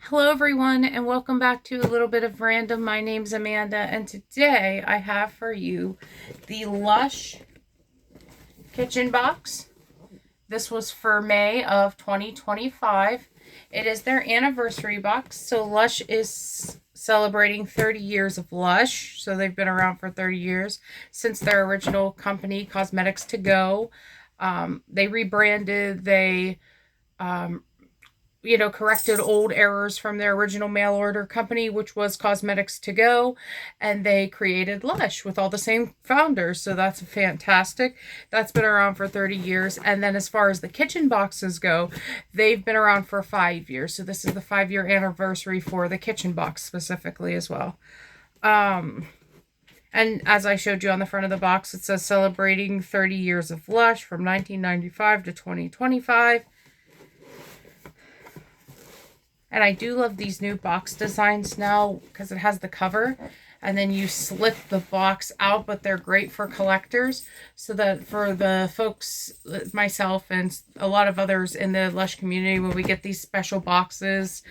Hello everyone and welcome back to a little bit of random. My name's Amanda and today I have for you the Lush kitchen box. This was for May of 2025. It is their anniversary box. So Lush is celebrating 30 years of Lush. So they've been around for 30 years since their original company, Cosmetics to Go. They rebranded, they um, corrected old errors from their original mail order company, which was Cosmetics to Go, and they created Lush with all the same founders. So that's fantastic. That's been around for 30 years. And then as far as the kitchen boxes go, they've been around for 5 years. So this is the 5-year anniversary for the kitchen box specifically as well. And as I showed you on the front of the box, it says celebrating 30 years of Lush from 1995 to 2025. And I do love these new box designs now because it has the cover and then you slip the box out, but they're great for collectors. So that for the folks, myself and a lot of others in the Lush community, when we get these special boxes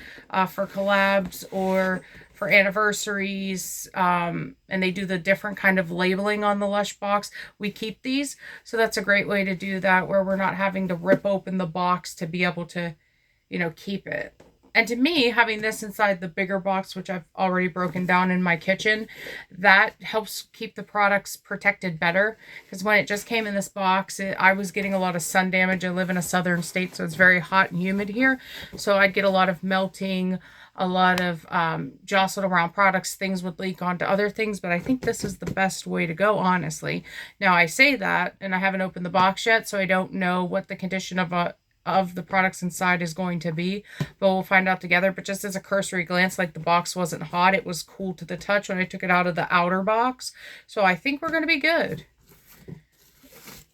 for collabs or for anniversaries, and they do the different kind of labeling on the Lush box, we keep these. So that's a great way to do that where we're not having to rip open the box to be able to, keep it. And to me, having this inside the bigger box, which I've already broken down in my kitchen, that helps keep the products protected better. Because when it just came in this box, I was getting a lot of sun damage. I live in a southern state, so it's very hot and humid here. So I'd get a lot of melting, a lot of jostled around products. Things would leak onto other things, but I think this is the best way to go, honestly. Now, I say that, and I haven't opened the box yet, so I don't know what the condition of the products inside is going to be, but we'll find out together. But just as a cursory glance, like the box wasn't hot, it was cool to the touch when I took it out of the outer box, so I think we're going to be good.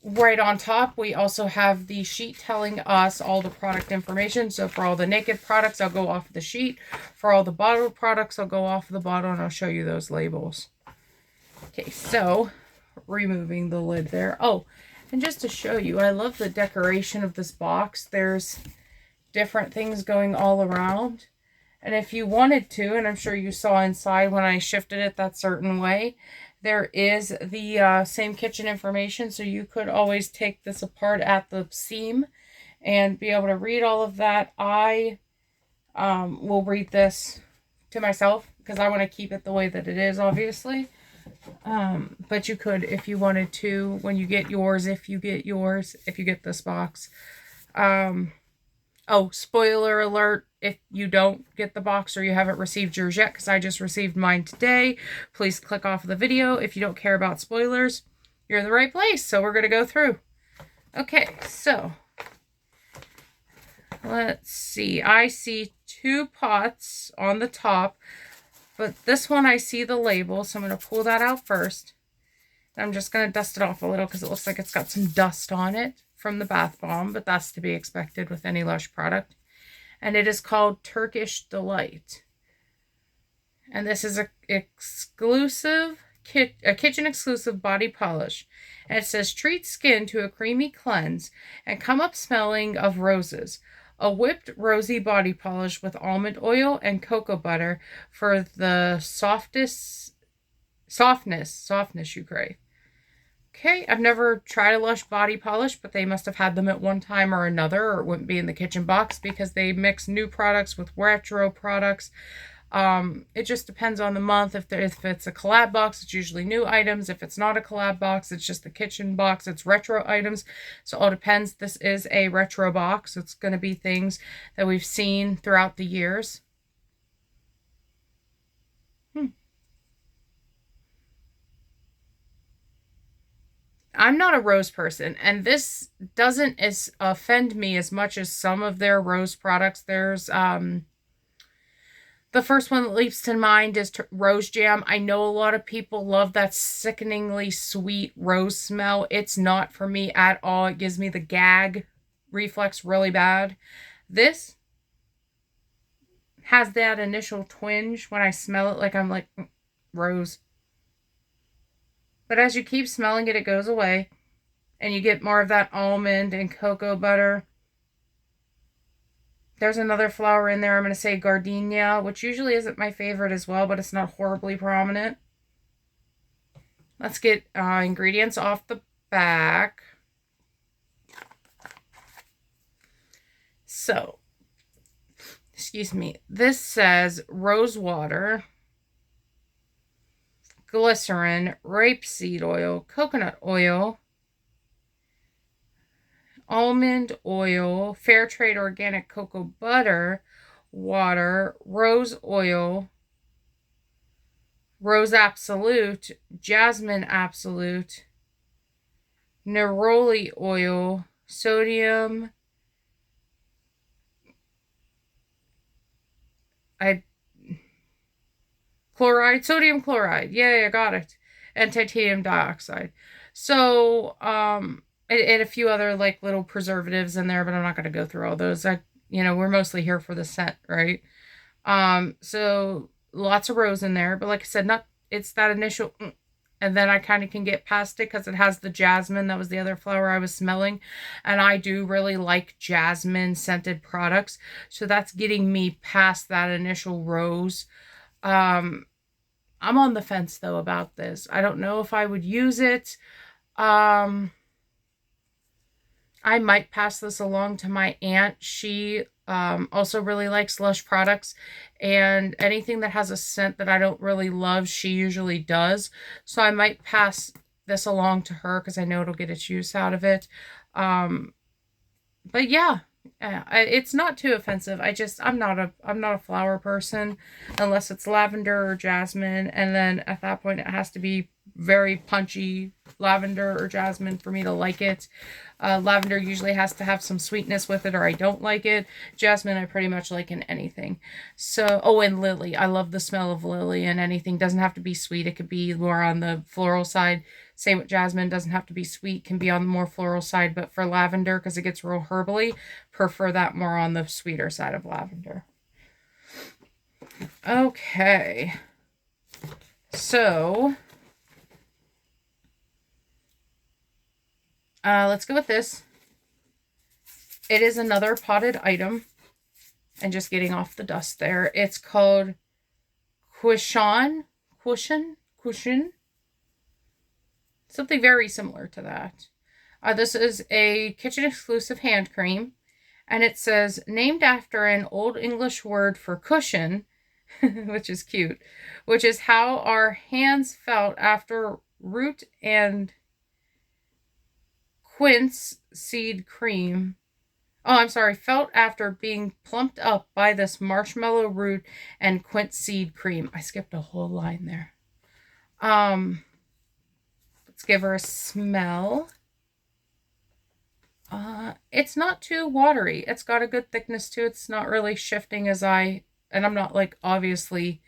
Right on top, we also have the sheet telling us all the product information. So for all the naked products, I'll go off the sheet. For all the bottled products, I'll go off the bottle and I'll show you those labels. Okay, so removing the lid there. Oh, and just to show you, I love the decoration of this box. There's different things going all around. And if you wanted to, and I'm sure you saw inside when I shifted it that certain way, there is the same kitchen information. So you could always take this apart at the seam and be able to read all of that. I will read this to myself because I want to keep it the way that it is, obviously. But you could, if you wanted to, when you get yours, if you get this box. Oh, spoiler alert, if you don't get the box or you haven't received yours yet, because I just received mine today, please click off the video. If you don't care about spoilers, you're in the right place. So we're going to go through. Okay, so let's see. I see 2 pots on the top. But this one, I see the label, so I'm going to pull that out first. And I'm just going to dust it off a little because it looks like it's got some dust on it from the bath bomb, but that's to be expected with any Lush product. And it is called Turkish Delight. And this is a kitchen exclusive body polish. And it says, treat skin to a creamy cleanse and come up smelling of roses. A whipped rosy body polish with almond oil and cocoa butter for the softness you crave. Okay, I've never tried a Lush body polish, but they must have had them at one time or another, or it wouldn't be in the kitchen box because they mix new products with retro products. It just depends on the month. If it's a collab box, it's usually new items. If it's not a collab box, it's just the kitchen box. It's retro items. So it all depends. This is a retro box. It's going to be things that we've seen throughout the years. I'm not a rose person, and this doesn't offend me as much as some of their rose products. There's the first one that leaps to mind is rose jam. I know a lot of people love that sickeningly sweet rose smell. It's not for me at all. It gives me the gag reflex really bad. This has that initial twinge when I smell it, like I'm like, rose. But as you keep smelling it, it goes away. And you get more of that almond and cocoa butter. There's another flower in there. I'm going to say gardenia, which usually isn't my favorite as well, but it's not horribly prominent. Let's get ingredients off the back. So, excuse me, this says rose water, glycerin, rapeseed oil, coconut oil, almond oil, fair trade organic cocoa butter, water, rose oil, rose absolute, jasmine absolute, neroli oil, sodium, sodium chloride. Yeah, I got it. And titanium dioxide. So, and a few other like little preservatives in there, but I'm not going to go through all those. We're mostly here for the scent, right? So lots of rose in there, but like I said, it's that initial, and then I kind of can get past it because it has the jasmine. That was the other flower I was smelling, and I do really like jasmine scented products. So that's getting me past that initial rose. I'm on the fence though about this. I don't know if I would use it. I might pass this along to my aunt. She also really likes Lush products, and anything that has a scent that I don't really love, she usually does. So I might pass this along to her because I know it'll get its use out of it. But yeah, it's not too offensive. I'm not a flower person unless it's lavender or jasmine, and then at that point it has to be very punchy lavender or jasmine for me to like it. Lavender usually has to have some sweetness with it or I don't like it. Jasmine I pretty much like in anything. So, oh, and lily. I love the smell of lily in anything. Doesn't have to be sweet. It could be more on the floral side. Same with jasmine. Doesn't have to be sweet. Can be on the more floral side. But for lavender, because it gets real herbally, prefer that more on the sweeter side of lavender. Okay. So, let's go with this. It is another potted item. And just getting off the dust there. It's called Cushion. Something very similar to that. This is a kitchen exclusive hand cream. And it says, named after an Old English word for cushion, which is cute, which is how our hands felt after root and quince seed cream. Oh, I'm sorry, felt after being plumped up by this marshmallow root and quince seed cream. I skipped a whole line there. Let's give her a smell. It's not too watery. It's got a good thickness to it. It's not really shifting and I'm not like obviously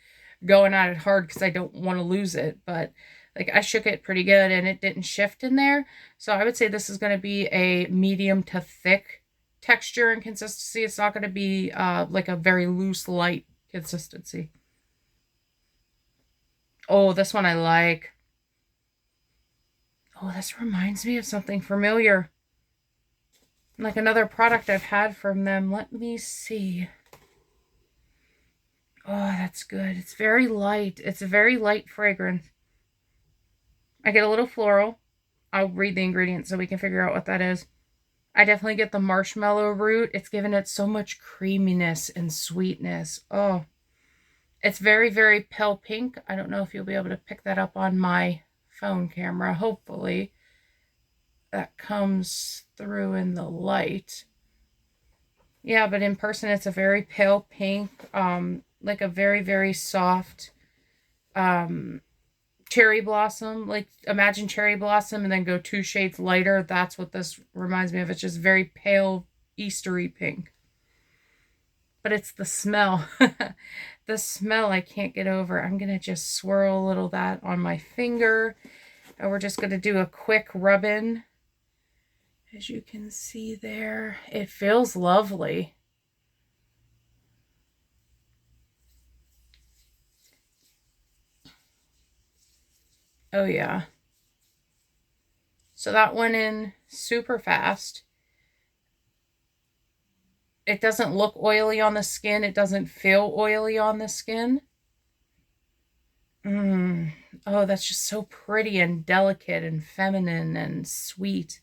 going at it hard because I don't want to lose it, but like I shook it pretty good and it didn't shift in there. So I would say this is going to be a medium to thick texture and consistency. It's not going to be like a very loose, light consistency. Oh, this one I like. Oh, this reminds me of something familiar. Like another product I've had from them. Let me see. Oh, that's good. It's very light. It's a very light fragrance. I get a little floral. I'll read the ingredients so we can figure out what that is. I definitely get the marshmallow root. It's given it so much creaminess and sweetness. Oh, it's very, very pale pink. I don't know if you'll be able to pick that up on my phone camera. Hopefully that comes through in the light. Yeah, but in person it's a very pale pink, like a very, very soft cherry blossom. Like imagine cherry blossom and then go 2 shades lighter. That's what this reminds me of. It's just very pale Eastery pink. But it's the smell. The smell I can't get over. I'm going to just swirl a little of that on my finger. And we're just going to do a quick rub-in. As you can see there, it feels lovely. Oh yeah. So that went in super fast. It doesn't look oily on the skin. It doesn't feel oily on the skin. Oh, that's just so pretty and delicate and feminine and sweet.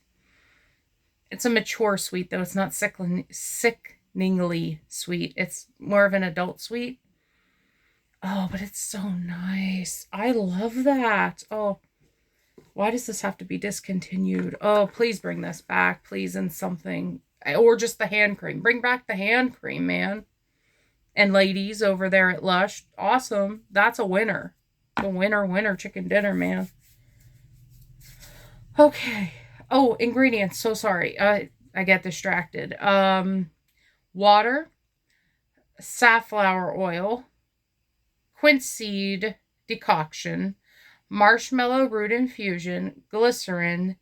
It's a mature sweet, though. It's not sickeningly sweet. It's more of an adult sweet. Oh, but it's so nice. I love that. Oh, why does this have to be discontinued? Oh, please bring this back, please, in something. Or just the hand cream. Bring back the hand cream, man. And ladies over there at Lush, awesome. That's a winner. A winner chicken dinner, man. Okay. Oh, ingredients. So sorry. I get distracted. Water, safflower oil, quince seed decoction, marshmallow root infusion, glycerin,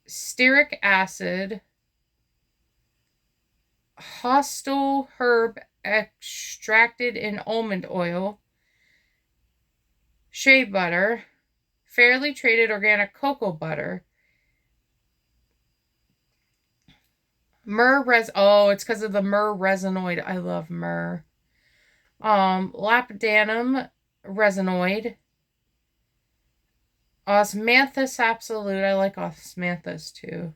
stearic acid, hostile herb extracted in almond oil, shea butter, fairly traded organic cocoa butter, oh, it's because of the myrrh resinoid. I love myrrh. Lapidanum resinoid, osmanthus absolute. I like osmanthus too.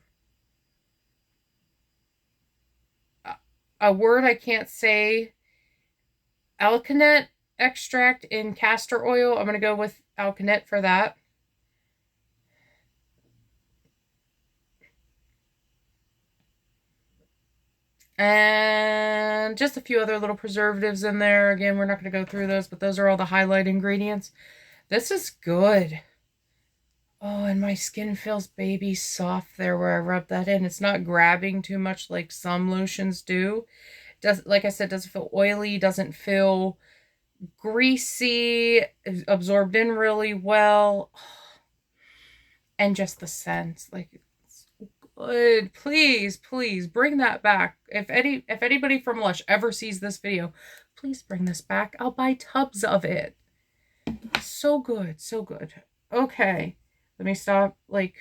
A word I can't say. Alkanet extract in castor oil. I'm going to go with alkanet for that. And just a few other little preservatives in there. Again, we're not going to go through those, but those are all the highlight ingredients. This is good. Oh, and my skin feels baby soft there where I rub that in. It's not grabbing too much like some lotions do. Like I said, doesn't feel oily, doesn't feel greasy, absorbed in really well. And just the scent, like, it's good. Please, please bring that back. If anybody from Lush ever sees this video, please bring this back. I'll buy tubs of it. So good, so good. Okay, let me stop like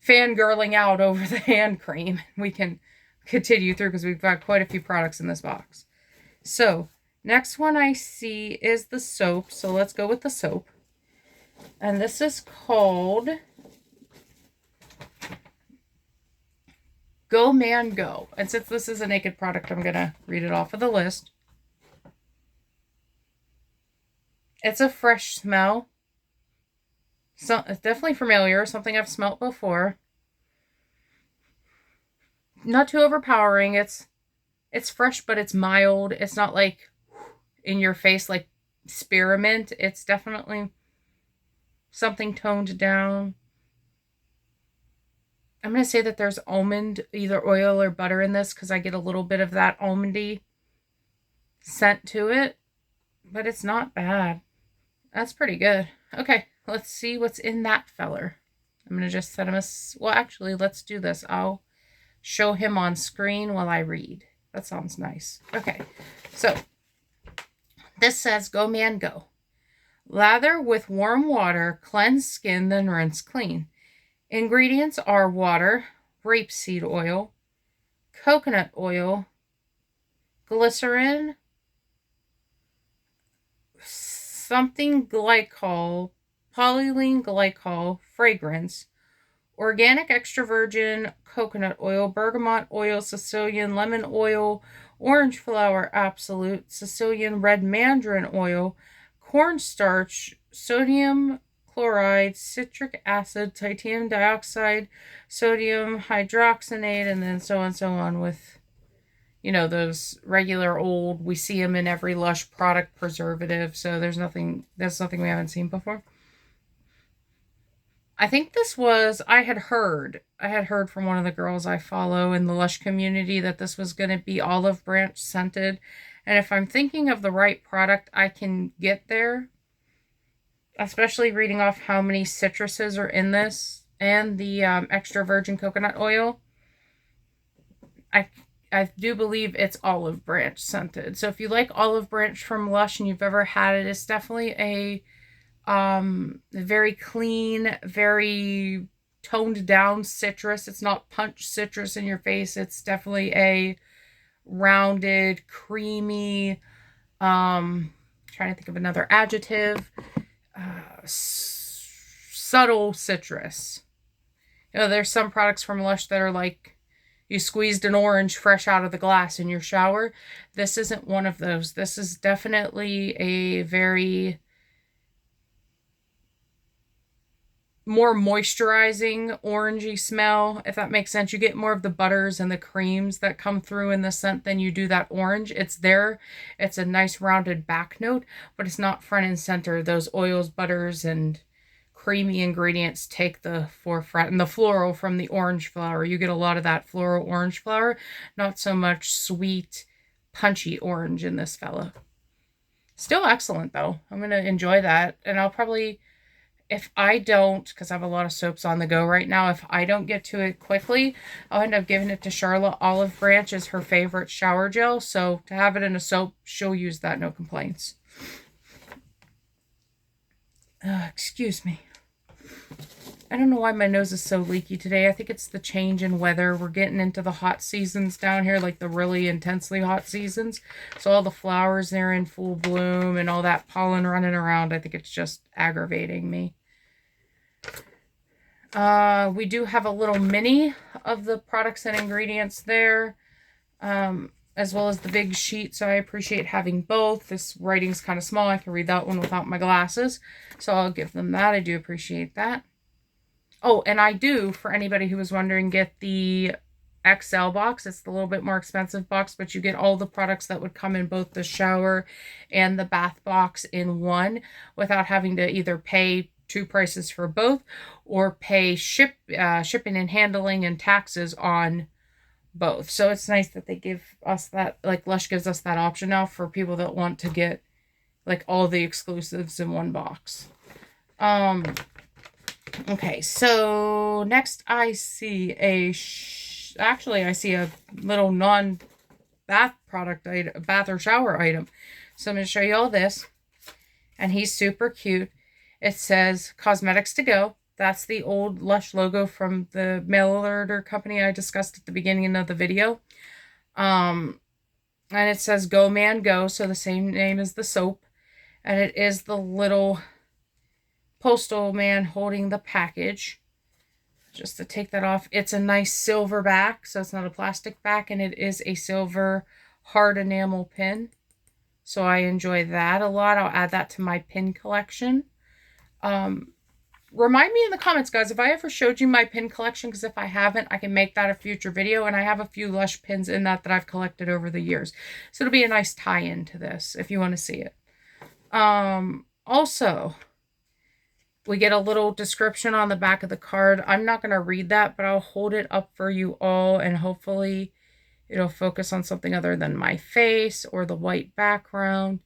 fangirling out over the hand cream. We can continue through because we've got quite a few products in this box. So next one I see is the soap. So let's go with the soap. And this is called Go Man Go. And since this is a naked product, I'm going to read it off of the list. It's a fresh smell. So it's definitely familiar, something I've smelt before. Not too overpowering. It's fresh, but it's mild. It's not like in your face like spearmint. It's definitely something toned down. I'm going to say that there's almond, either oil or butter in this because I get a little bit of that almondy scent to it. But it's not bad. That's pretty good. Okay, let's see what's in that feller. I'm going to just set him well, actually, let's do this. I'll show him on screen while I read. That sounds nice. Okay, so this says Go Man Go. Lather with warm water, cleanse skin, then rinse clean. Ingredients are water, rapeseed oil, coconut oil, glycerin, something glycol, polyylene glycol, fragrance, organic extra virgin coconut oil, bergamot oil, Sicilian lemon oil, orange flower absolute, Sicilian red mandarin oil, cornstarch, sodium chloride, citric acid, titanium dioxide, sodium hydroxinate, and then so on with, you know, those regular old, we see them in every Lush product preservative. So that's nothing we haven't seen before. I think this was, I had heard from one of the girls I follow in the Lush community that this was going to be olive branch scented. And if I'm thinking of the right product, I can get there. Especially reading off how many citruses are in this and the extra virgin coconut oil. I do believe it's olive branch scented. So if you like olive branch from Lush and you've ever had it, it's definitely a very clean, very toned down citrus. It's not punch citrus in your face. It's definitely a rounded, creamy, trying to think of another adjective, subtle citrus. You know, there's some products from Lush that are like you squeezed an orange fresh out of the glass in your shower. This isn't one of those. This is definitely a very more moisturizing orangey smell, if that makes sense. You get more of the butters and the creams that come through in the scent than you do that orange. It's there. It's a nice rounded back note, but it's not front and center. Those oils, butters, and creamy ingredients take the forefront. And the floral from the orange flower, you get a lot of that floral orange flower. Not so much sweet, punchy orange in this fella. Still excellent, though. I'm going to enjoy that. And I'll probably... if I don't, because I have a lot of soaps on the go right now, if I don't get to it quickly, I'll end up giving it to Charlotte. Olive Branch is her favorite shower gel, so to have it in a soap, she'll use that, no complaints. Excuse me. I don't know why my nose is so leaky today. I think it's the change in weather. We're getting into the hot seasons down here, like the really intensely hot seasons. So all the flowers, they're in full bloom and all that pollen running around. I think it's just aggravating me. We do have a little mini of the products and ingredients there, as well as the big sheet, so I appreciate having both. This writing's kind of small. I can read that one without my glasses, so I'll give them that. I do appreciate that. Oh, and I do, for anybody who was wondering, get the XL box. It's the little bit more expensive box, but you get all the products that would come in both the shower and the bath box in one without having to either pay two prices for both or pay shipping and handling and taxes on both. So it's nice that they give us that, like Lush gives us that option now for people that want to get like all the exclusives in one box. Okay, so next I see actually I see a little non-bath product item, bath or shower item. So I'm going to show you all this, and he's super cute. It says Cosmetics to Go. That's the old Lush logo from the mail order company I discussed at the beginning of the video. And it says Go Man Go, so the same name as the soap. And it is the little postal man holding the package. Just to take that off, it's a nice silver back, so it's not a plastic back, and it is a silver hard enamel pin. So I enjoy that a lot. I'll add that to my pin collection. Remind me in the comments, guys, if I ever showed you my pin collection, because if I haven't, I can make that a future video, and I have a few Lush pins in that I've collected over the years. So it'll be a nice tie-in to this if you want to see it. Also, we get a little description on the back of the card. I'm not going to read that, but I'll hold it up for you all, and hopefully it'll focus on something other than my face or the white background,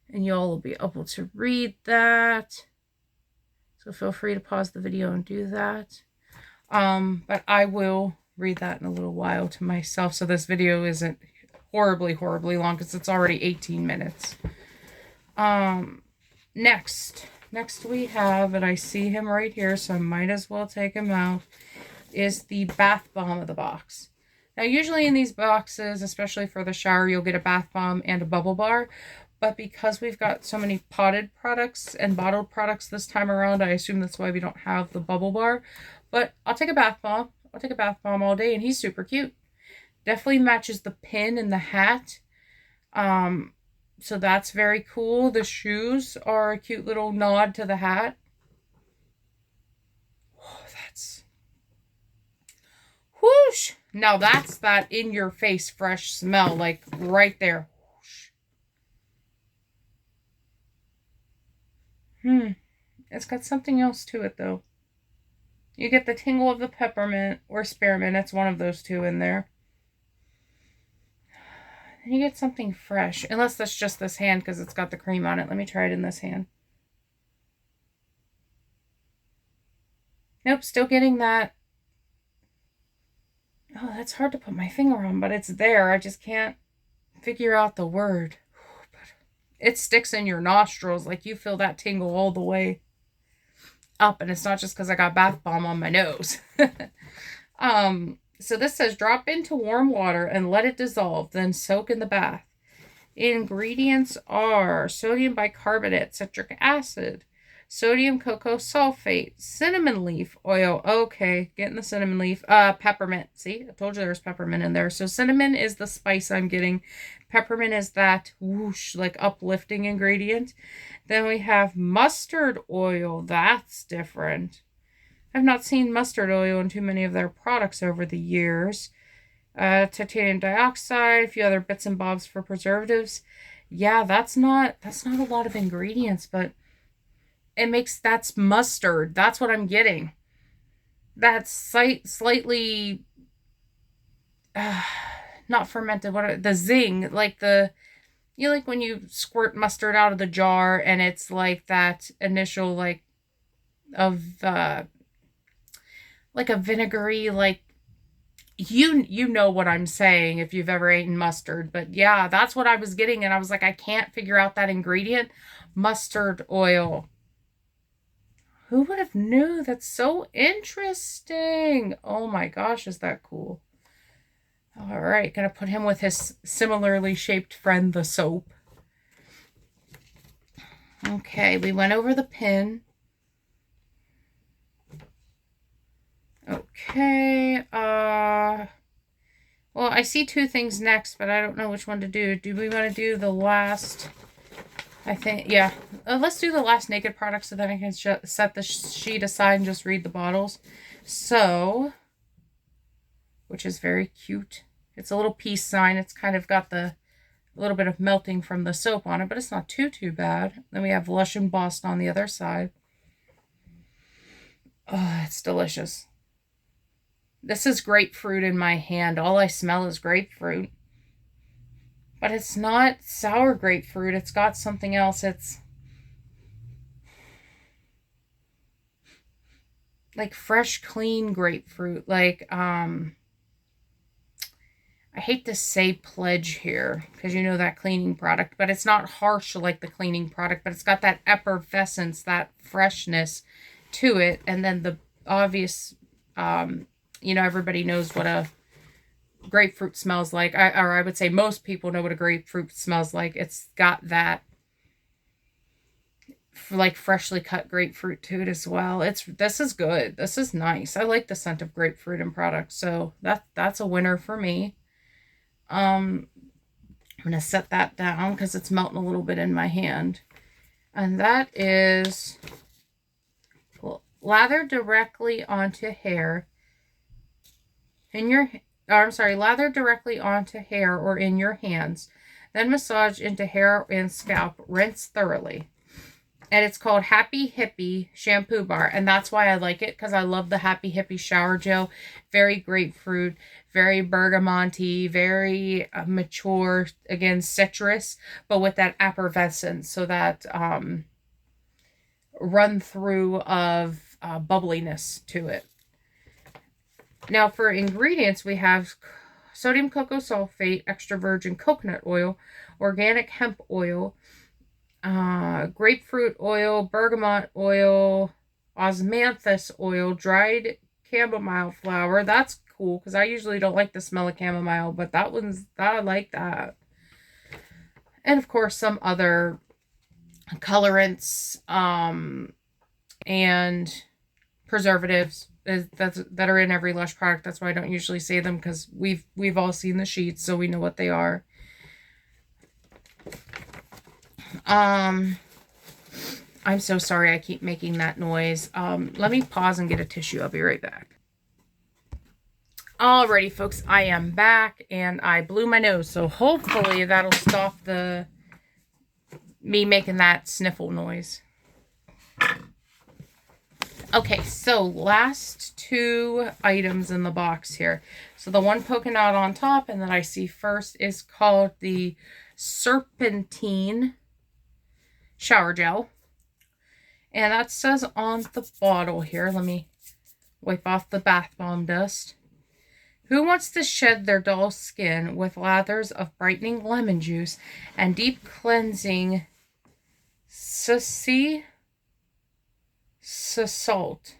and you all will be able to read that. So feel free to pause the video and do that. But I will read that in a little while to myself, so this video isn't horribly long, because it's already 18 minutes. Next we have, and I see him right here, so I might as well take him out, is the bath bomb of the box. Now, usually in these boxes, especially for the shower, you'll get a bath bomb and a bubble bar. But because we've got so many potted products and bottled products this time around, I assume that's why we don't have the bubble bar. But I'll take a bath bomb. I'll take a bath bomb all day, and he's super cute. Definitely matches the pin and the hat. So that's very cool. The shoes are a cute little nod to the hat. Oh, that's... whoosh! Now that's that in-your-face fresh smell, like right there. Whoosh. It's got something else to it, though. You get the tingle of the peppermint or spearmint. It's one of those two in there. And you get something fresh. Unless that's just this hand because it's got the cream on it. Let me try it in this hand. Nope, still getting that. Oh, that's hard to put my finger on, but it's there. I just can't figure out the word. But it sticks in your nostrils. Like you feel that tingle all the way. up, and it's not just because I got bath bomb on my nose. So this says drop into warm water and let it dissolve, then soak in the bath. Ingredients are sodium bicarbonate, citric acid, sodium cocoa sulfate, cinnamon leaf oil. Okay, getting the cinnamon leaf. Peppermint. See, I told you there's peppermint in there. So cinnamon is the spice I'm getting. Peppermint is that whoosh, like uplifting ingredient. Then we have mustard oil. That's different. I've not seen mustard oil in too many of their products over the years. Titanium dioxide, a few other bits and bobs for preservatives. Yeah, that's not a lot of ingredients, but that's mustard. That's what I'm getting. That's slightly not fermented. The zing, like like when you squirt mustard out of the jar and it's like that initial like a vinegary, like you know what I'm saying if you've ever eaten mustard. But yeah, that's what I was getting, and I was like, I can't figure out that ingredient. Mustard oil. Who would have knew? That's so interesting. Oh my gosh, is that cool? All right, gonna put him with his similarly shaped friend, the soap. Okay, we went over the pin. Okay, well, I see two things next, but I don't know which one to do. Do we want to do the last? I think, yeah. Let's do the last naked product so then I can set the sheet aside and just read the bottles. So, which is very cute. It's a little peace sign. It's kind of got a little bit of melting from the soap on it, but it's not too bad. Then we have Lush embossed on the other side. Oh, it's delicious. This is grapefruit in my hand. All I smell is grapefruit. But it's not sour grapefruit. It's got something else. It's like fresh, clean grapefruit. Like, I hate to say pledge here because you know that cleaning product, but it's not harsh like the cleaning product, but it's got that effervescence, that freshness to it. And then the obvious, everybody knows what a grapefruit smells like. I would say most people know what a grapefruit smells like. It's got that like freshly cut grapefruit to it as well. This is good. This is nice. I like the scent of grapefruit in products, so that's a winner for me. I'm gonna set that down because it's melting a little bit in my hand. And that is lather directly onto hair lather directly onto hair or in your hands, then massage into hair and scalp, rinse thoroughly. And it's called Happy Hippie Shampoo Bar, and that's why I like it, because I love the Happy Hippie shower gel. Very grapefruit, very bergamonte, very mature, again, citrus, but with that effervescence, so that run through of bubbliness to it. Now for ingredients, we have sodium cocoa sulfate, extra virgin coconut oil, organic hemp oil, grapefruit oil, bergamot oil, osmanthus oil, dried chamomile flower. That's cool because I usually don't like the smell of chamomile, but I like that. And of course some other colorants and preservatives that are in every Lush product. That's why I don't usually say them, because we've all seen the sheets, so we know what they are. I'm so sorry I keep making that noise. Let me pause and get a tissue. I'll be right back. Alrighty, folks, I am back, and I blew my nose, so hopefully that'll stop me making that sniffle noise. Okay, so last two items in the box here. So the one poking out on top and that I see first is called the Serpentine Shower Gel. And that says on the bottle here, let me wipe off the bath bomb dust. Who wants to shed their dull skin with lathers of brightening lemon juice and deep cleansing Salt.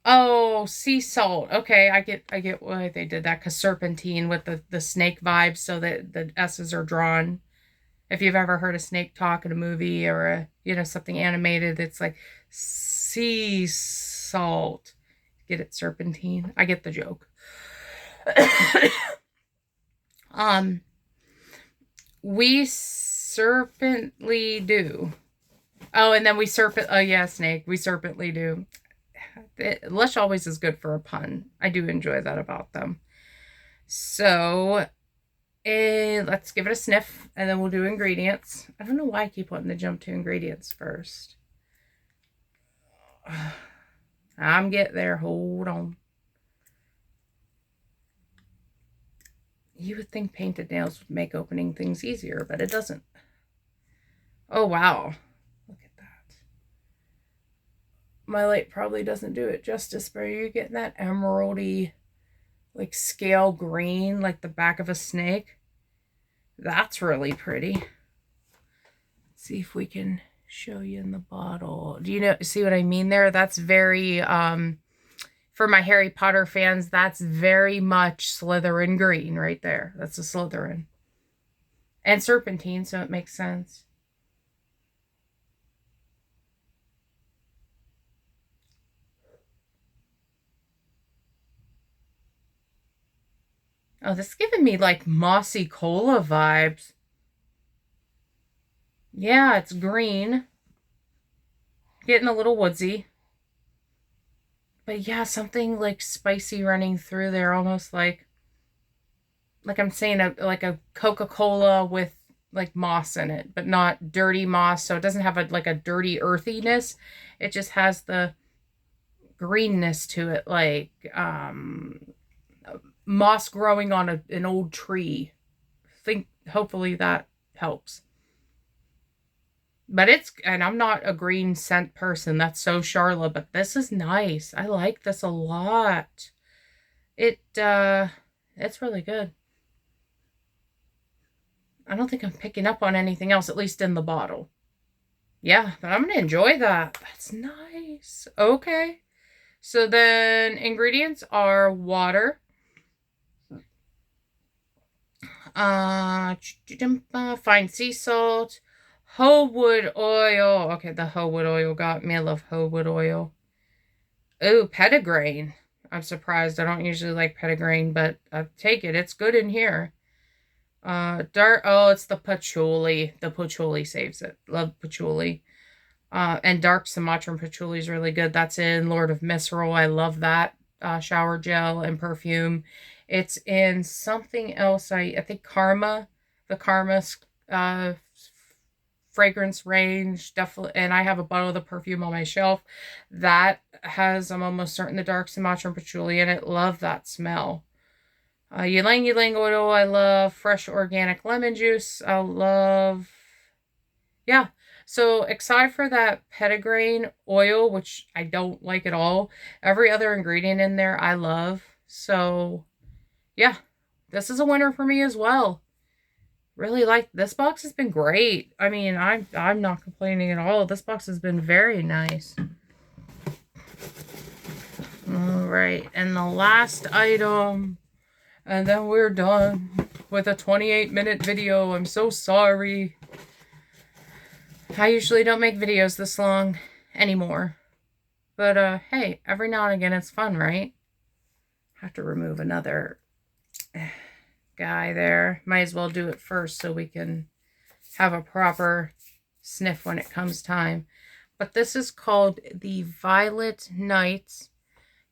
Oh, sea salt. Okay, I get why they did that, because serpentine with the snake vibes, so that the S's are drawn. If you've ever heard a snake talk in a movie or something animated, it's like sea salt. Get it, serpentine? I get the joke. um, we serpently do. Oh, and then we serpent. Oh yeah, snake. We serpently do. Lush always is good for a pun. I do enjoy that about them. So, let's give it a sniff, and then we'll do ingredients. I don't know why I keep wanting to jump to ingredients first. I'm getting there. Hold on. You would think painted nails would make opening things easier, but it doesn't. Oh, wow. Look at that. My light probably doesn't do it justice, but are you getting that emeraldy, like scale green, like the back of a snake? That's really pretty. Let's see if we can show you in the bottle. Do you see what I mean there? That's very, for my Harry Potter fans, that's very much Slytherin green right there. That's a Slytherin. And serpentine, so it makes sense. Oh, this is giving me like mossy cola vibes. Yeah, it's green. Getting a little woodsy. But yeah, something like spicy running through there, almost like I'm saying, like a Coca-Cola with like moss in it, but not dirty moss. So it doesn't have like a dirty earthiness. It just has the greenness to it, like moss growing on an old tree. Hopefully that helps. But and I'm not a green scent person. That's so Charla, but this is nice. I like this a lot. It's really good. I don't think I'm picking up on anything else, at least in the bottle. Yeah, but I'm gonna enjoy that. That's nice. Okay. So then ingredients are water, fine sea salt, whole wood oil. Okay, the whole wood oil got me. I love whole wood oil. Oh, petitgrain. I'm surprised. I don't usually like petitgrain, but I take it. It's good in here. Dark. Oh, it's the patchouli. The patchouli saves it. Love patchouli. And dark Sumatran patchouli is really good. That's in Lord of Misrule. I love that shower gel and perfume. It's in something else. I think Karma, the Karma fragrance range, definitely. And I have a bottle of the perfume on my shelf that has, I'm almost certain, the dark Sumatran patchouli in it. Love that smell. Ylang ylang oil, I love. Fresh organic lemon juice, I love. Yeah. So aside for that petitgrain oil, which I don't like at all, every other ingredient in there I love. So yeah, this is a winner for me as well. Really like this box. Has been great. I mean, I'm not complaining at all. This box has been very nice. All right, and the last item, and then we're done with a 28-minute video. I'm so sorry. I usually don't make videos this long anymore. But hey, every now and again it's fun, right? Have to remove another guy there. Might as well do it first so we can have a proper sniff when it comes time. But this is called the Violet Nights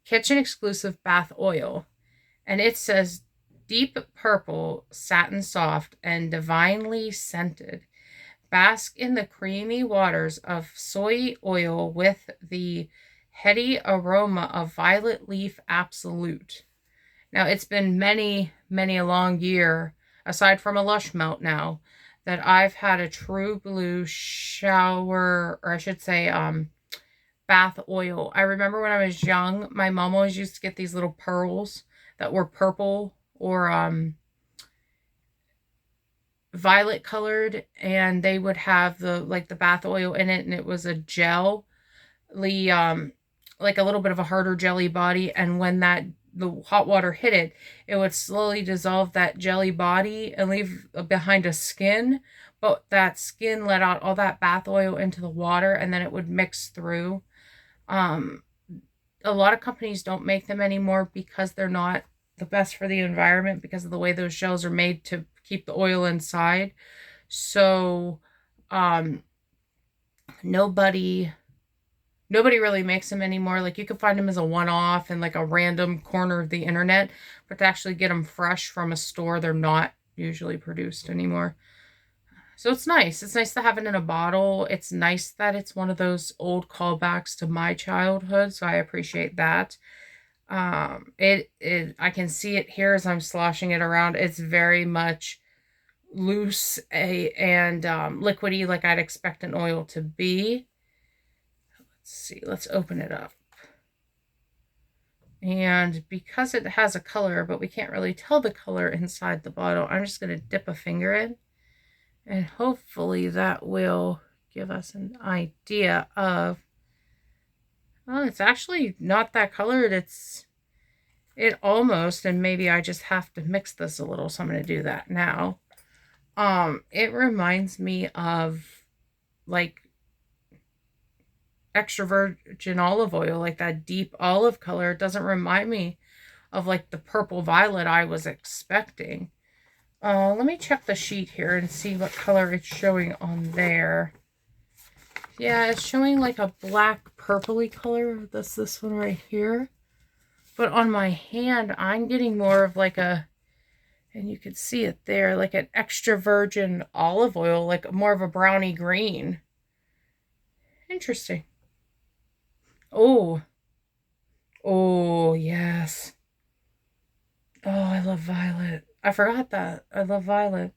Kitchen Exclusive Bath Oil. And it says deep purple, satin soft, and divinely scented. Bask in the creamy waters of soy oil with the heady aroma of violet leaf absolute. Now, it's been many, many a long year, aside from a Lush melt now, that I've had a true blue shower, or I should say, bath oil. I remember when I was young, my mom always used to get these little pearls that were purple or violet colored, and they would have the bath oil in it, and it was a gel. like a little bit of a harder jelly body, and when the hot water hit it, it would slowly dissolve that jelly body and leave behind a skin, but that skin let out all that bath oil into the water, and then it would mix through. Um, a lot of companies don't make them anymore because they're not the best for the environment because of the way those shells are made to keep the oil inside. So, nobody really makes them anymore. Like, you can find them as a one-off in like a random corner of the internet, but to actually get them fresh from a store, they're not usually produced anymore. So it's nice. It's nice to have it in a bottle. It's nice that it's one of those old callbacks to my childhood, so I appreciate that. I can see it here as I'm sloshing it around. It's very much loose and liquidy, like I'd expect an oil to be. Let's see, let's open it up. And because it has a color, but we can't really tell the color inside the bottle, I'm just going to dip a finger in, and hopefully that will give us an idea of, well, it's actually not that colored. It almost, and maybe I just have to mix this a little, so I'm going to do that now. It reminds me of like extra virgin olive oil, like that deep olive color. It doesn't remind me of like the purple violet I was expecting. Let me check the sheet here and see what color it's showing on there. Yeah, it's showing like a black purpley color. That's this one right here. But on my hand, I'm getting more of like a, and you can see it there, like an extra virgin olive oil, like more of a browny green. Interesting. Oh. Oh, yes. Oh, I love violet. I forgot that. I love violet.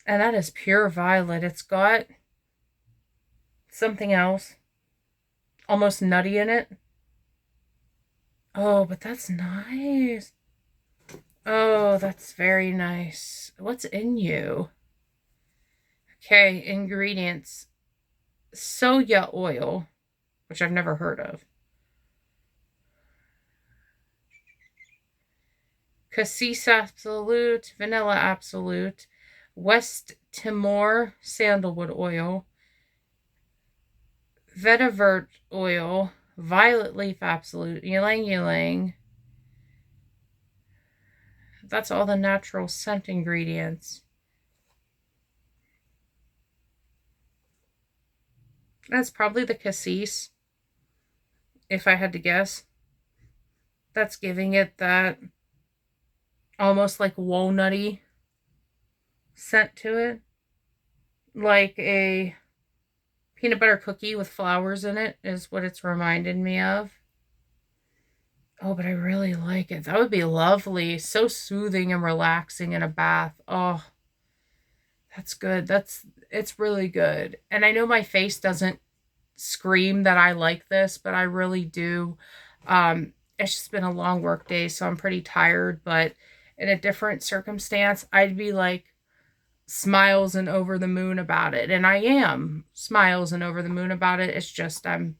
And that is pure violet. It's got something else, almost nutty in it. Oh, but that's nice. Oh, that's very nice. What's in you? Okay, ingredients. Soya oil, which I've never heard of. Cassis Absolute, Vanilla Absolute, West Timor Sandalwood Oil, Vetiver Oil, Violet Leaf Absolute, Ylang Ylang. That's all the natural scent ingredients. That's probably the cassis, if I had to guess. That's giving it that almost like walnutty scent to it. Like a peanut butter cookie with flowers in it is what it's reminded me of. Oh, but I really like it. That would be lovely. So soothing and relaxing in a bath. Oh, that's good. It's really good. And I know my face doesn't scream that I like this, but I really do. It's just been a long work day, so I'm pretty tired, but in a different circumstance, I'd be like smiles and over the moon about it. And I am smiles and over the moon about it. It's just I'm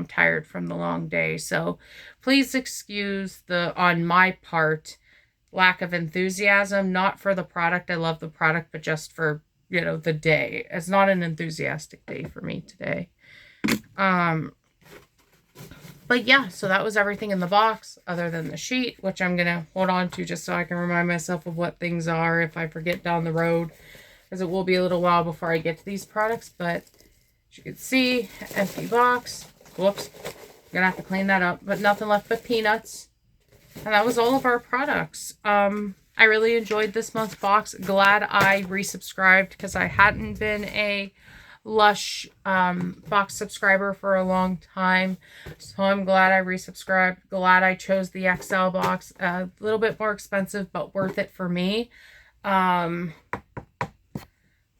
tired from the long day. So please excuse on my part, lack of enthusiasm, not for the product. I love the product, but just for, the day. It's not an enthusiastic day for me today. But yeah, so that was everything in the box other than the sheet, which I'm going to hold on to just so I can remind myself of what things are if I forget down the road, because it will be a little while before I get to these products. But as you can see, empty box. Whoops. I'm going to have to clean that up. But nothing left but peanuts. And that was all of our products. I really enjoyed this month's box. Glad I resubscribed because I hadn't been a Lush box subscriber for a long time. So I'm glad I resubscribed. Glad I chose the XL box. A little bit more expensive, but worth it for me.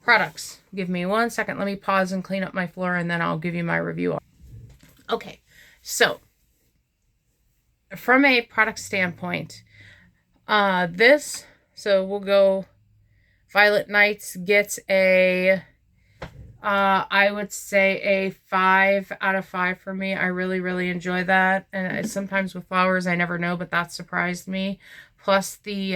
Products. Give me 1 second. Let me pause and clean up my floor, and then I'll give you my review. Okay, so from a product standpoint, so we'll go Violet Nights gets a I would say a 5 out of 5 for me. I really, really enjoy that. And sometimes with flowers, I never know, but that surprised me. Plus the,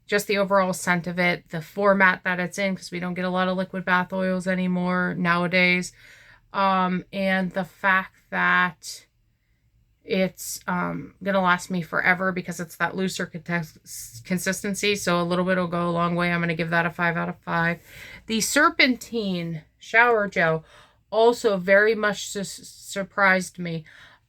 just the overall scent of it, the format that it's in, because we don't get a lot of liquid bath oils anymore nowadays. And the fact that it's gonna last me forever because it's that looser consistency, so a little bit will go a long way. I'm gonna give that a 5 out of 5. The Serpentine shower gel also very much surprised me.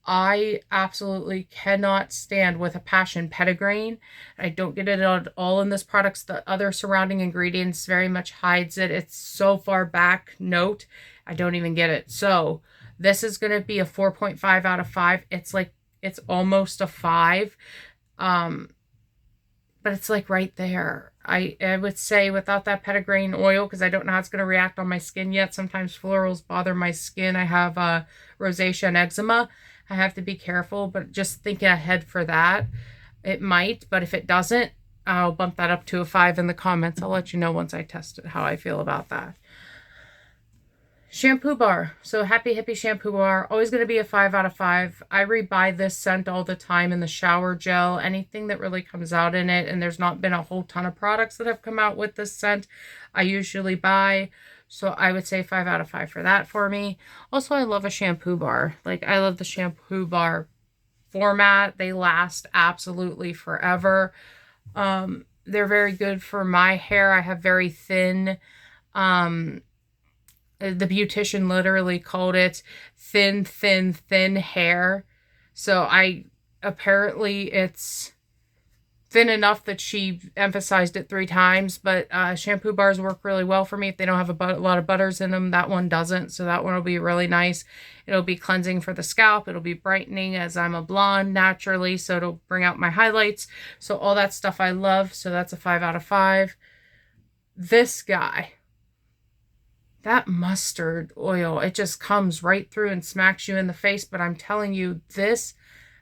I absolutely cannot stand with a passion petitgrain. I don't get it at all in this product. The other surrounding ingredients very much hides it. It's so far back note, I don't even get it. So this is going to be a 4.5 out of 5. It's like, it's almost a 5. But it's like right there. I would say without that petitgrain oil, because I don't know how it's going to react on my skin yet. Sometimes florals bother my skin. I have rosacea and eczema. I have to be careful, but just thinking ahead for that, it might. But if it doesn't, I'll bump that up to a 5 in the comments. I'll let you know once I test it how I feel about that. Shampoo bar. So Happy Hippie shampoo bar. Always going to be a 5 out of 5. I rebuy this scent all the time in the shower gel. Anything that really comes out in it. And there's not been a whole ton of products that have come out with this scent. I usually buy. So I would say 5 out of 5 for that for me. Also, I love a shampoo bar. Like, I love the shampoo bar format. They last absolutely forever. They're very good for my hair. I have very thin, the beautician literally called it thin, thin, thin hair. So apparently it's thin enough that she emphasized it 3 times, but shampoo bars work really well for me if they don't have a lot of butters in them. That one doesn't, so that one will be really nice. It'll be cleansing for the scalp. It'll be brightening, as I'm a blonde naturally, so it'll bring out my highlights. So all that stuff I love, so that's a 5 out of 5. This guy, that mustard oil, it just comes right through and smacks you in the face, but I'm telling you, this,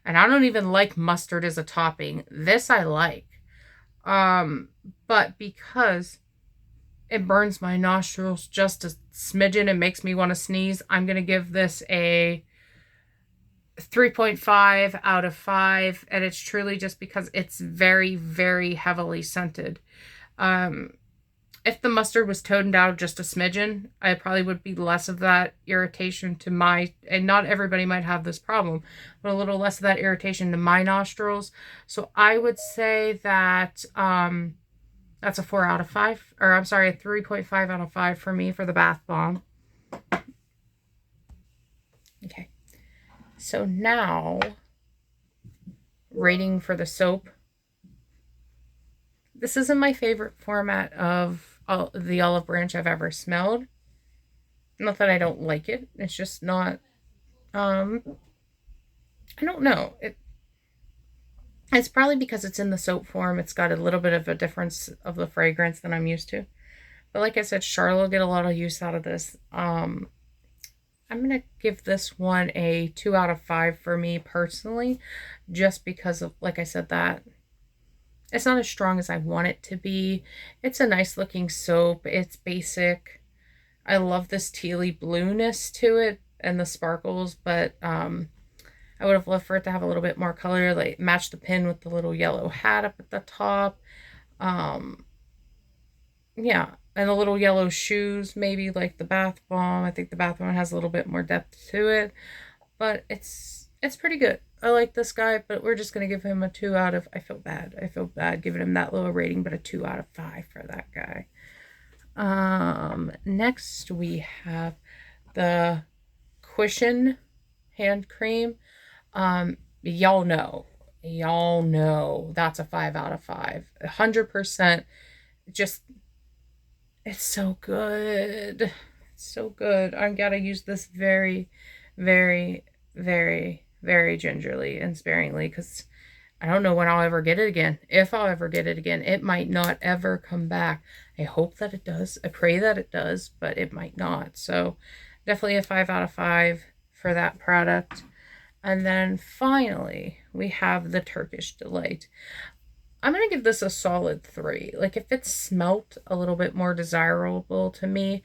and I don't even like mustard as a topping. This I like. But because it burns my nostrils just a smidgen and makes me want to sneeze, I'm going to give this a 3.5 out of 5. And it's truly just because it's very, very heavily scented. If the mustard was toned down just a smidgen, I probably would be less of that irritation to my, and not everybody might have this problem, but a little less of that irritation to my nostrils. So I would say that that's a 4 out of 5, or I'm sorry, a 3.5 out of 5 for me for the bath bomb. Okay. So now, rating for the soap. This isn't my favorite format of the olive branch I've ever smelled. Not that I don't like it. It's just not, I don't know. It's probably because it's in the soap form. It's got a little bit of a difference of the fragrance than I'm used to. But like I said, Charlotte will get a lot of use out of this. I'm going to give this one a 2 out of 5 for me personally. Just because of, like I said, that it's not as strong as I want it to be. It's a nice looking soap. It's basic. I love this tealy blueness to it and the sparkles, but I would have loved for it to have a little bit more color, like match the pin with the little yellow hat up at the top. Yeah, and the little yellow shoes, maybe like the bath bomb. I think the bath bomb has a little bit more depth to it, but it's pretty good. I like this guy, but we're just going to give him a 2 out of, I feel bad giving him that low rating, but a 2 out of 5 for that guy. Next we have the Cushion hand cream. Y'all know that's a 5 out of 5. 100%. Just, it's so good. It's so good. I gotta use this very, very, very, very gingerly and sparingly, because I don't know when I'll ever get it again. If I'll ever get it again. It might not ever come back. I hope that it does. I pray that it does, but it might not. So definitely a 5 out of 5 for that product. And then finally, we have the Turkish Delight. I'm going to give this a solid 3. Like, if it smelt a little bit more desirable to me,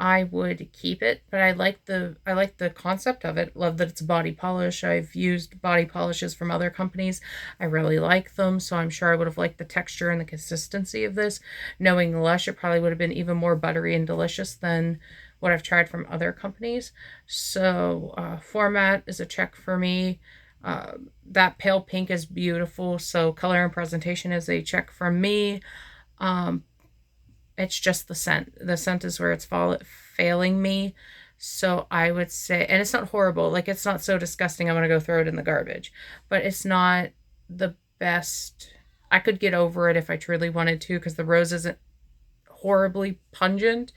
I would keep it, but I like the concept of it. Love that it's a body polish. I've used body polishes from other companies. I really like them, so I'm sure I would have liked the texture and the consistency of this. Knowing Lush, it probably would have been even more buttery and delicious than what I've tried from other companies. So format is a check for me. That pale pink is beautiful, so color and presentation is a check from me. Um, it's just the scent. The scent is where it's failing me. So I would say, and it's not horrible. Like, it's not so disgusting I'm going to go throw it in the garbage. But it's not the best. I could get over it if I truly wanted to, because the rose isn't horribly pungent.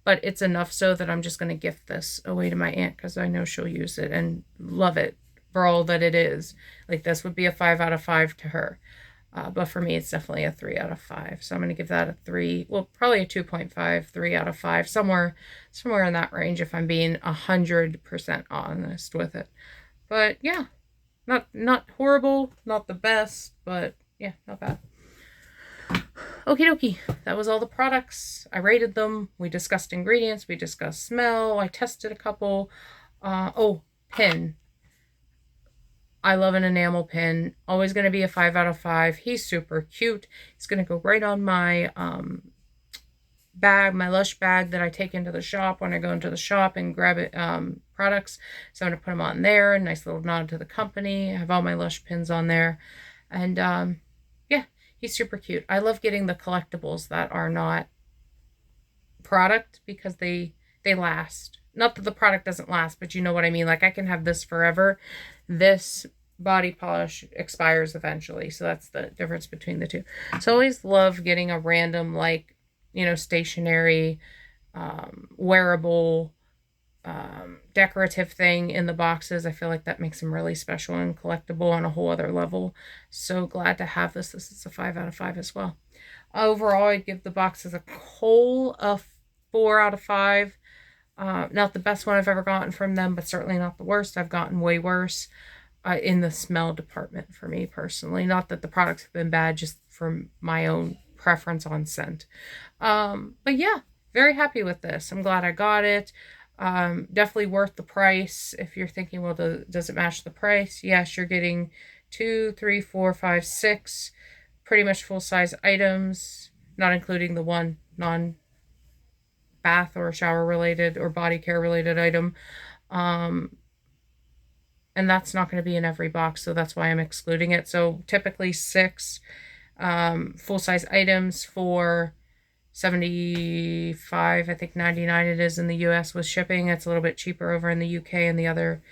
But it's enough so that I'm just going to gift this away to my aunt, because I know she'll use it and love it for all that it is. Like, this would be a 5 out of 5 to her. But for me, it's definitely a 3 out of 5. So I'm going to give that a 3. Well, probably a 2.5, 3 out of 5. Somewhere in that range if I'm being 100% honest with it. But yeah, not horrible, not the best, but yeah, not bad. Okie dokie. That was all the products. I rated them. We discussed ingredients. We discussed smell. I tested a couple. Oh, pin. I love an enamel pin. Always going to be a 5 out of 5. He's super cute. He's going to go right on my bag, my Lush bag that I take into the shop when I go into the shop and grab it, products. So I'm going to put him on there. Nice little nod to the company. I have all my Lush pins on there. And yeah, he's super cute. I love getting the collectibles that are not product, because they last. Not that the product doesn't last, but you know what I mean. Like, I can have this forever. This body polish expires eventually. So that's the difference between the two. So I always love getting a random, like, you know, stationary, wearable, decorative thing in the boxes. I feel like that makes them really special and collectible on a whole other level. So glad to have this. This is a 5 out of 5 as well. Overall, I'd give the box as a whole a 4 out of 5. Not the best one I've ever gotten from them, but certainly not the worst. I've gotten way worse in the smell department for me personally. Not that the products have been bad, just from my own preference on scent. But yeah, very happy with this. I'm glad I got it. Definitely worth the price. If you're thinking, well, does it match the price? Yes, you're getting 2, 3, 4, 5, 6 pretty much full-size items, not including the one bath or shower related or body care related item. And that's not going to be in every box, so that's why I'm excluding it. So typically 6 full-size items for $75, I think $99 it is in the US with shipping. It's a little bit cheaper over in the UK and the other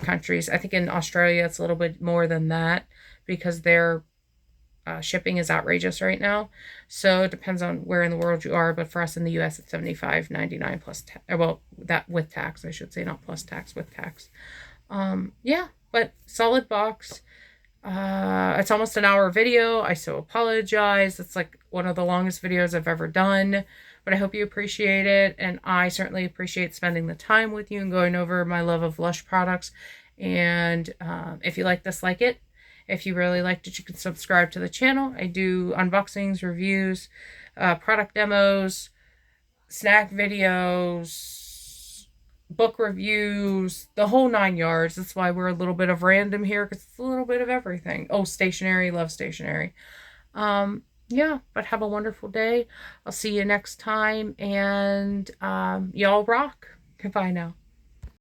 countries. I think in Australia it's a little bit more than that, because their shipping is outrageous right now. So it depends on where in the world you are, but for us in the US it's $75.99 plus tax. Well, that with tax, I should say, not plus tax, with tax. Yeah, but solid box. It's almost an hour video. I so apologize. It's like one of the longest videos I've ever done, but I hope you appreciate it. And I certainly appreciate spending the time with you and going over my love of Lush products. And if you like this, like it. If you really liked it, you can subscribe to the channel. I do unboxings, reviews, product demos, snack videos, book reviews, the whole 9 yards. That's why we're a little bit of random here, because it's a little bit of everything. Oh, stationery, love stationery. Yeah, but have a wonderful day. I'll see you next time, and y'all rock. Goodbye now.